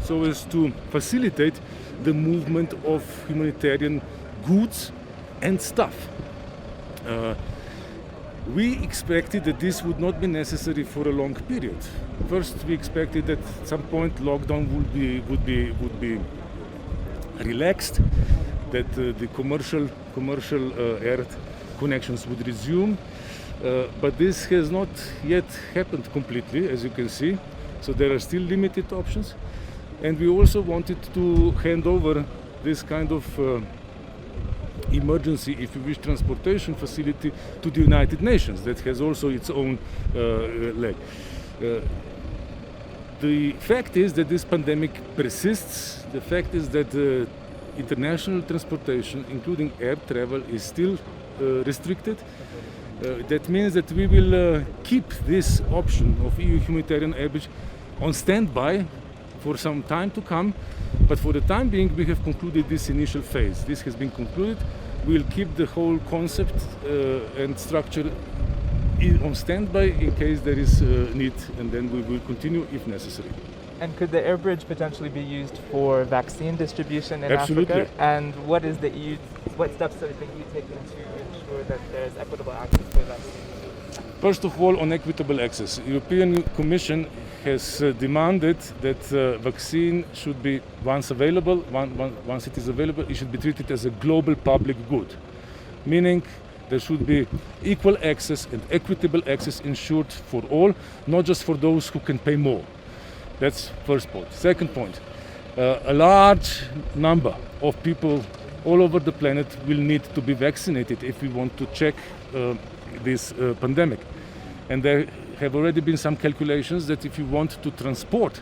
so as to facilitate the movement of humanitarian goods and stuff. We expected that this would not be necessary for a long period. First, we expected that at some point lockdown would be relaxed, that the commercial air connections would resume, but this has not yet happened completely, as you can see. So there are still limited options, and we also wanted to hand over this kind of emergency, if you wish, transportation facility to the United Nations that has also its own leg. The fact is that this pandemic persists. The fact is that international transportation, including air travel, is still restricted. That means that we will keep this option of EU humanitarian air bridge on standby for some time to come, but for the time being we have concluded this initial phase. This has been concluded. We will keep the whole concept and structure on standby in case there is need, and then we will continue if necessary. And could the air bridge potentially be used for vaccine distribution in Absolutely. Africa? And what steps are the EU taking to ensure that there is equitable access to vaccines? First of all, on equitable access, the European Commission has demanded that vaccine should be once it is available, it should be treated as a global public good, meaning there should be equal access and equitable access ensured for all, not just for those who can pay more. That's first point. Second point, a large number of people all over the planet will need to be vaccinated if we want to check this pandemic. And there have already been some calculations that if you want to transport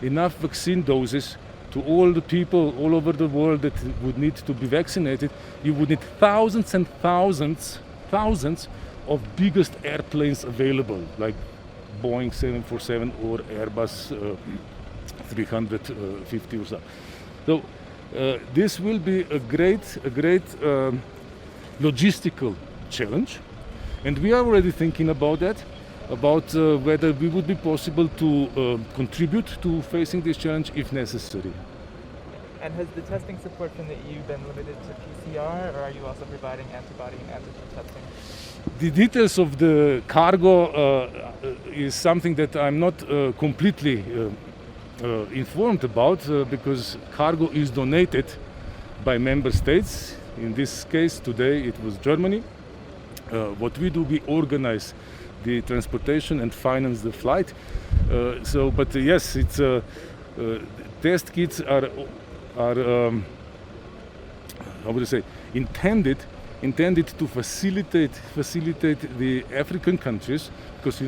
enough vaccine doses to all the people all over the world that would need to be vaccinated, you would need thousands and thousands of biggest airplanes available, like Boeing 747 or Airbus 350 or so. So this will be a great logistical challenge, and we are already thinking about that, about whether we would be possible to contribute to facing this challenge if necessary. And has the testing support from the EU been limited to PCR, or are you also providing antibody and antigen testing? The details of the cargo is something that I'm not completely informed about, because cargo is donated by member states. In this case, today it was Germany. What we do, we organize the transportation and finance the flight. But yes, it's test kits are how would I say, intended to facilitate the African countries, because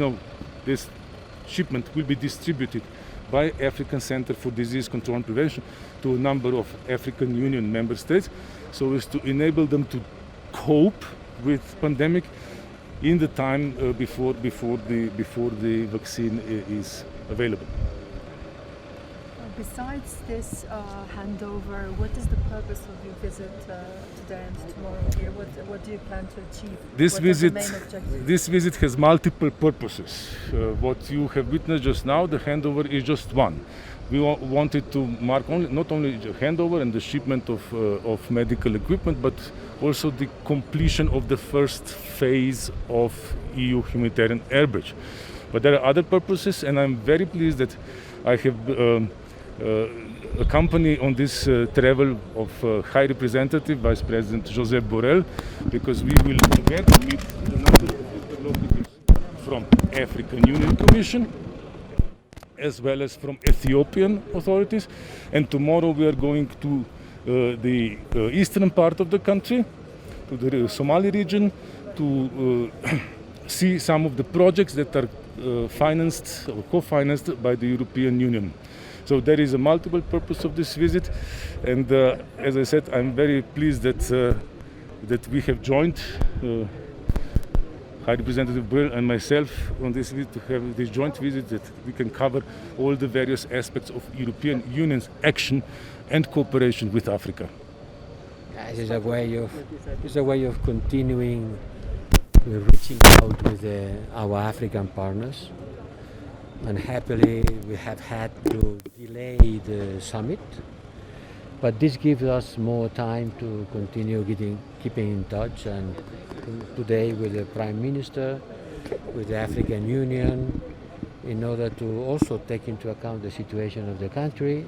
this shipment will be distributed by African Center for Disease Control and Prevention to a number of African Union member states, so as to enable them to cope with pandemic in the time before the vaccine is available. Besides this handover, what is the purpose of your visit today and tomorrow here? What do you plan to achieve? This visit has multiple purposes. What you have witnessed just now, the handover, is just one. We wanted to mark not only the handover and the shipment of medical equipment, but also the completion of the first phase of EU humanitarian air bridge. But there are other purposes, and I'm very pleased that I have accompany on this travel of High Representative Vice President Josep Borrell, because we will together meet a number of interlocutors from African Union Commission as well as from Ethiopian authorities, and tomorrow we are going to the eastern part of the country, to the Somali region, to see some of the projects that are financed or co-financed by the European Union. So there is a multiple purpose of this visit, and as I said, I'm very pleased that we have joined High Representative Borrell and myself on this visit, to have this joint visit, that we can cover all the various aspects of European Union's action and cooperation with Africa. This is a way of continuing reaching out with our African partners. Unhappily, we have had to delay the summit, but this gives us more time to continue keeping in touch, and today with the Prime Minister, with the African Union, in order to also take into account the situation of the country.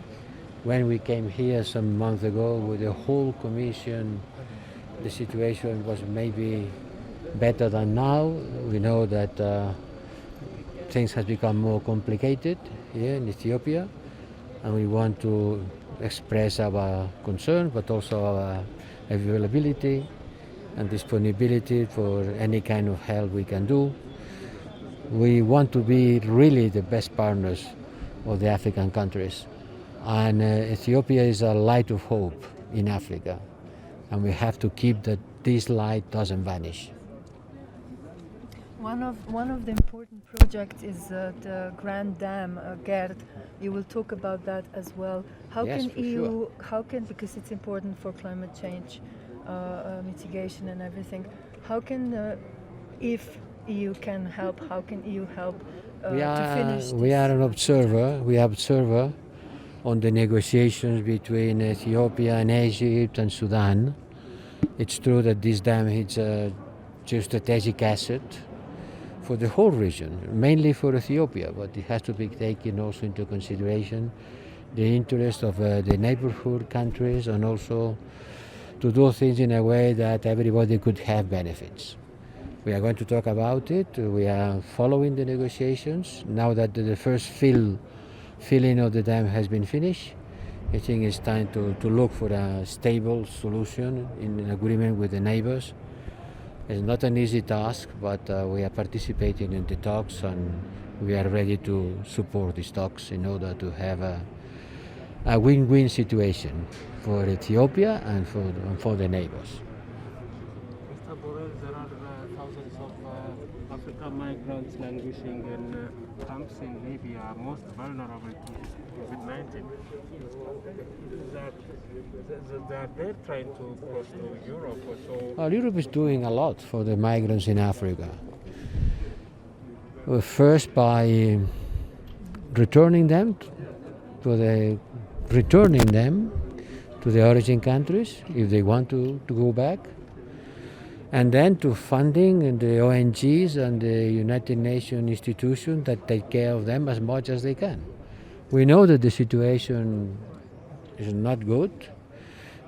When we came here some months ago with the whole Commission, the situation was maybe better than now. We know that things have become more complicated here in Ethiopia, and we want to express our concern, but also our availability and disponibility for any kind of help we can do. We want to be really the best partners of the African countries, and Ethiopia is a light of hope in Africa, and we have to keep that this light doesn't vanish. One of the important projects is the Grand Dam, Gerd. You will talk about that as well. How Yes, can for EU, sure. how can, because it's important for climate change mitigation and everything, how can, if EU can help, how can EU help to finish this? We are an observer. We are observer on the negotiations between Ethiopia and Egypt and Sudan. It's true that this dam is a geostrategic asset for the whole region, mainly for Ethiopia, but it has to be taken also into consideration the interest of the neighborhood countries, and also to do things in a way that everybody could have benefits. We are going to talk about it. We are following the negotiations. Now that the first filling of the dam has been finished, I think it's time to look for a stable solution in agreement with the neighbors. It's not an easy task, but we are participating in the talks, and we are ready to support these talks in order to have a win-win situation for Ethiopia and for the neighbors. Mr. Borrell, there are thousands of African migrants languishing in camps in Libya, most vulnerable to COVID-19. They're trying to cross to Europe or so. Well, Europe is doing a lot for the migrants in Africa. First, by returning them to the origin countries if they want to go back, and then to funding the ONGs and the United Nations institutions that take care of them as much as they can. We know that the situation is not good.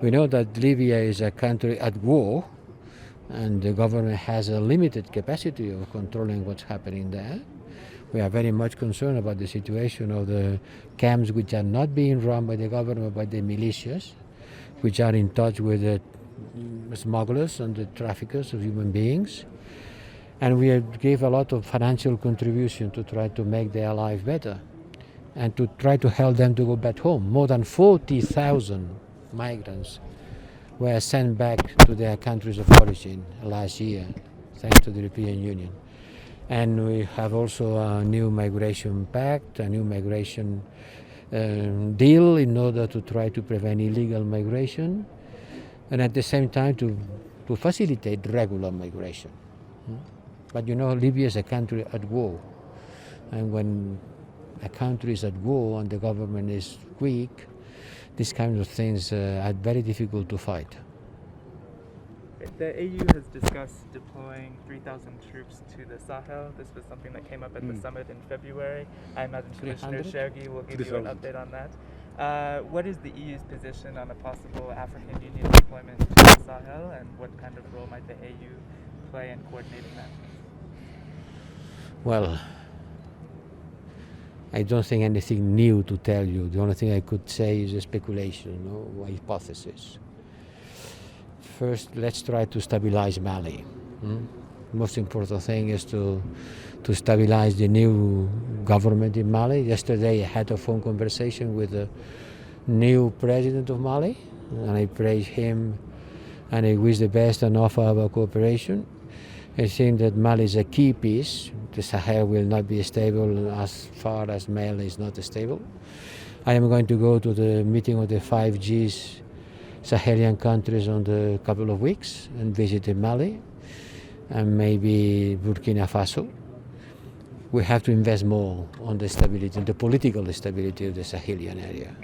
We know that Libya is a country at war, and the government has a limited capacity of controlling what's happening there. We are very much concerned about the situation of the camps which are not being run by the government, by the militias, which are in touch with the smugglers and the traffickers of human beings. And we gave a lot of financial contribution to try to make their life better and to try to help them to go back home. More than 40,000 migrants were sent back to their countries of origin last year, thanks to the European Union. And we have also a new migration pact, a new migration deal in order to try to prevent illegal migration, and at the same time to facilitate regular migration. But you know, Libya is a country at war, and when a country is at war and the government is weak, these kinds of things are very difficult to fight. The EU has discussed deploying 3,000 troops to the Sahel. This was something that came up at the summit in February. I imagine Commissioner 300? Shergi will give you an update on that. What is the EU's position on a possible African Union deployment to the Sahel, and what kind of role might the EU play in coordinating that? Well, I don't think anything new to tell you. The only thing I could say is a speculation or hypothesis. First, let's try to stabilize Mali. Most important thing is to stabilize the new government in Mali. Yesterday I had a phone conversation with the new president of Mali, and I praise him and I wish the best and offer our cooperation. I think that Mali is a key piece. The Sahel will not be stable as far as Mali is not stable. I am going to go to the meeting of the 5Gs Sahelian countries on a couple of weeks and visit Mali and maybe Burkina Faso. we have to invest more on the stability, the political stability of the Sahelian area.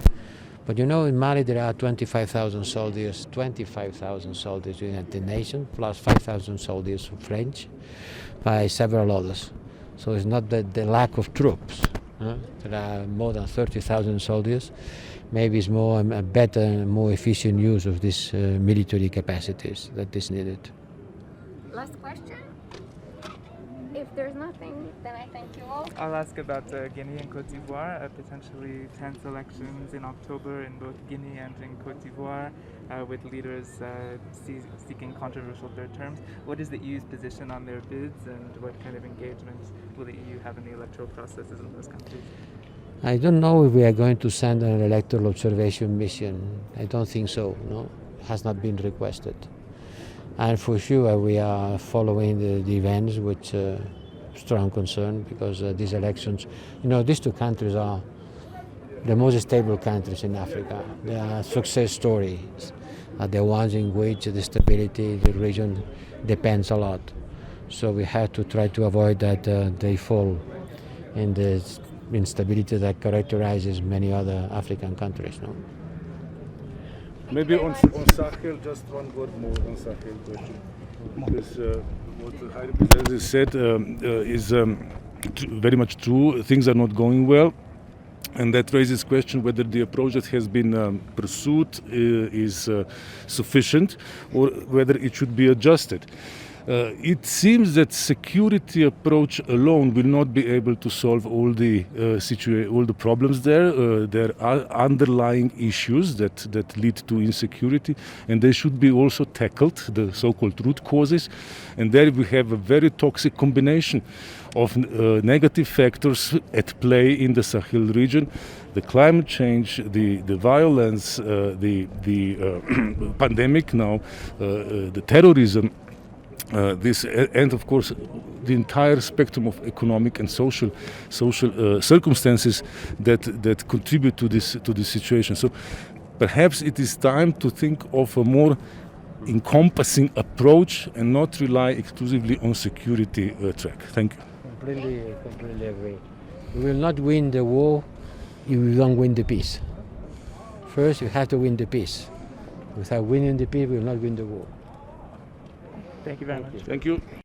But you know, in Mali there are 25,000 soldiers in the United Nations, plus 5,000 soldiers French, by several others. So it's not the lack of troops. There are more than 30,000 soldiers. Maybe it's more a better and more efficient use of these military capacities that is needed. Last question? If there's nothing, then I thank you all. I'll ask about Guinea and Cote d'Ivoire, potentially tense elections in October in both Guinea and in Cote d'Ivoire, with leaders seeking controversial third terms. What is the EU's position on their bids, and what kind of engagement will the EU have in the electoral processes in those countries? I don't know if we are going to send an electoral observation mission. I don't think so. No, it has not been requested. And for sure, we are following the events with strong concern, because these elections, you know, these two countries are the most stable countries in Africa. They are success stories. The ones in which the stability of the region depends a lot. So we have to try to avoid that they fall in the instability that characterizes many other African countries. No? Maybe on Sahel, just one word more on Sahel question. Because what the High Representative said is very much true. Things are not going well. And that raises question whether the approach that has been pursued is sufficient, or whether it should be adjusted. It seems that security approach alone will not be able to solve all the problems there. There are underlying issues that lead to insecurity, and they should be also tackled, the so-called root causes. And there we have a very toxic combination of negative factors at play in the Sahel region: the climate change, the violence, the pandemic now, the terrorism. And of course the entire spectrum of economic and social circumstances that contribute to this situation. So perhaps it is time to think of a more encompassing approach and not rely exclusively on security track. Thank you. Completely agree. We will not win the war if we don't win the peace. First, you have to win the peace. Without winning the peace, we will not win the war. Thank you very much. Thank you.